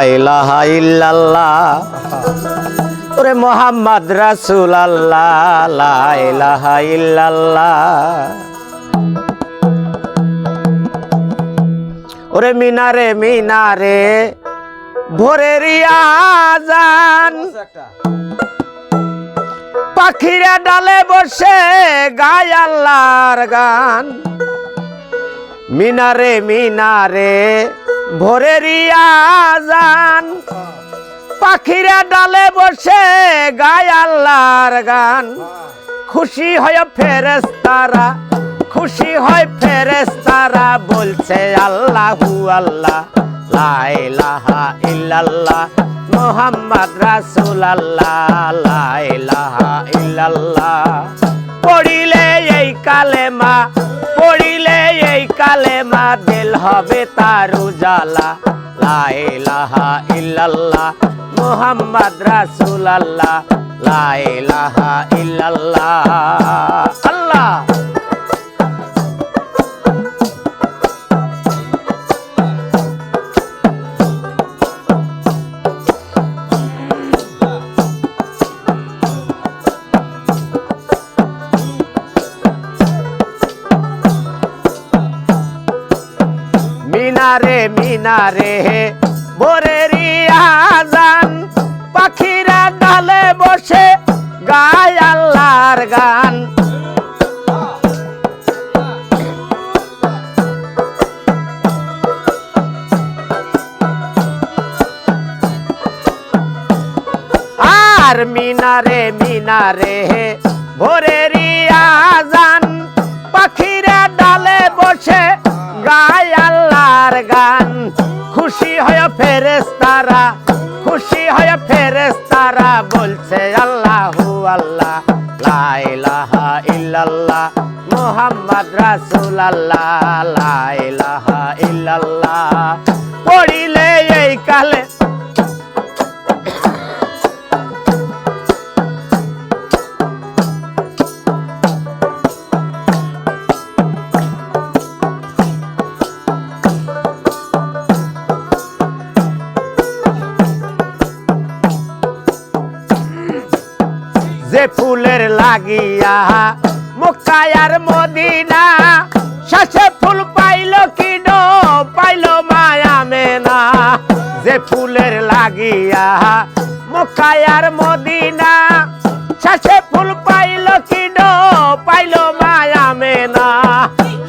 ইলাহা ইল্লাল্লাহ ওরে মোহাম্মদ রাসূলুল্লাহ লা ইলাহা ইল্লাল্লাহ ওরে মিনারে মিনারে ভোরের আযান পাখিরা ডালে বসে গায় আল্লাহর গান মিনারে মিনারে ভোরের আযান পাখিরা ডালে বসে গায় আল্লাহর গান খুশি হয় ফেরেশতারা খুশি হয় ফেরেশতারা বলছে আল্লাহু আল্লাহ লা ইলাহা ইল্লাল্লাহ মুহাম্মদ রাসূলুল্লাহ লা ইলাহা ইল্লাল্লাহ পড়িলে এই কালেমা দিল হবে তার উজালা লা ইলাহা ইল্লাল্লাহ মুহাম্মদ রাসূলুল্লাহ লা ইলাহা ইল্লাল্লাহ আল্লাহ মিনারে মিনারে ভোরের আযান পাখিরা ডালে বসে গায় আল্লাহর গান আর মিনারে মিনারে ভোরের আযান পাখিরা ডালে বসে গায় আল্লাহর গান খুশি হয় ফেরেশতারা খুশি হয় ফেরেশতারা বলছে আল্লাহু আল্লাহ লা ইলাহা ইল্লাল্লাহ মুহাম্মদ রাসূলুল্লাহ লা ইলাহা ইল্লাল্লাহ পড়িলে এই কালে যে ফুলের লাগিয়া মক্কা আর মদিনা শেষে ফুল পাইল কি ডো পাইল মায়া মেনা যে ফুলের লাগিয়া মক্কা আর মদিনা শেষে ফুল পাইল কি ডো পাইল মায়া মেনা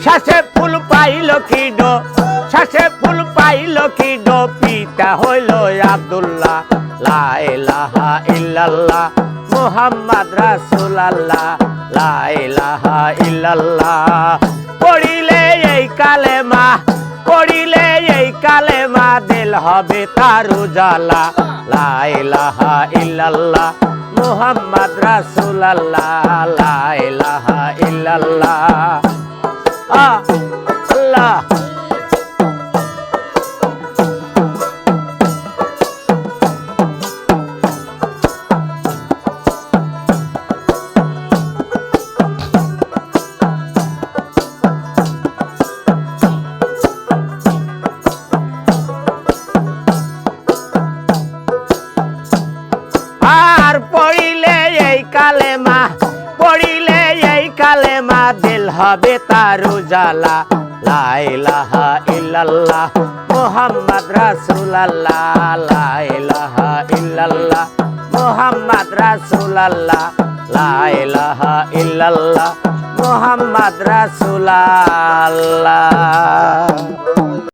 শেষে ফুল পাইল কি ডো শেষে ফুল পাইল কি ডো পিতা হইল আব্দুল্লাহ লা ইলাহা ইল্লাল্লাহ মুহাম্মদ রাসূলুল্লাহ লা ইলাহা ইল্লাল্লাহ পড়িলে এই কালেমা দিল হবে তার উজালা লা ইলাহা ইল্লাল্লাহ মুহাম্মদ রাসূলুল্লাহ লা ইলাহা ইল্লাল্লাহ আল্লাহ আর পড়িলে এই কালেমা দিল হবে তার উজালা লা ইলাহা ইল্লাল্লাহ মুহাম্মদ রাসূলুল্লাহ লা ইলাহা ইল্লাল্লাহ মুহাম্মদ রাসূলুল্লাহ লা ইলাহা ইল্লাল্লাহ মুহাম্মদ রাসূলুল্লাহ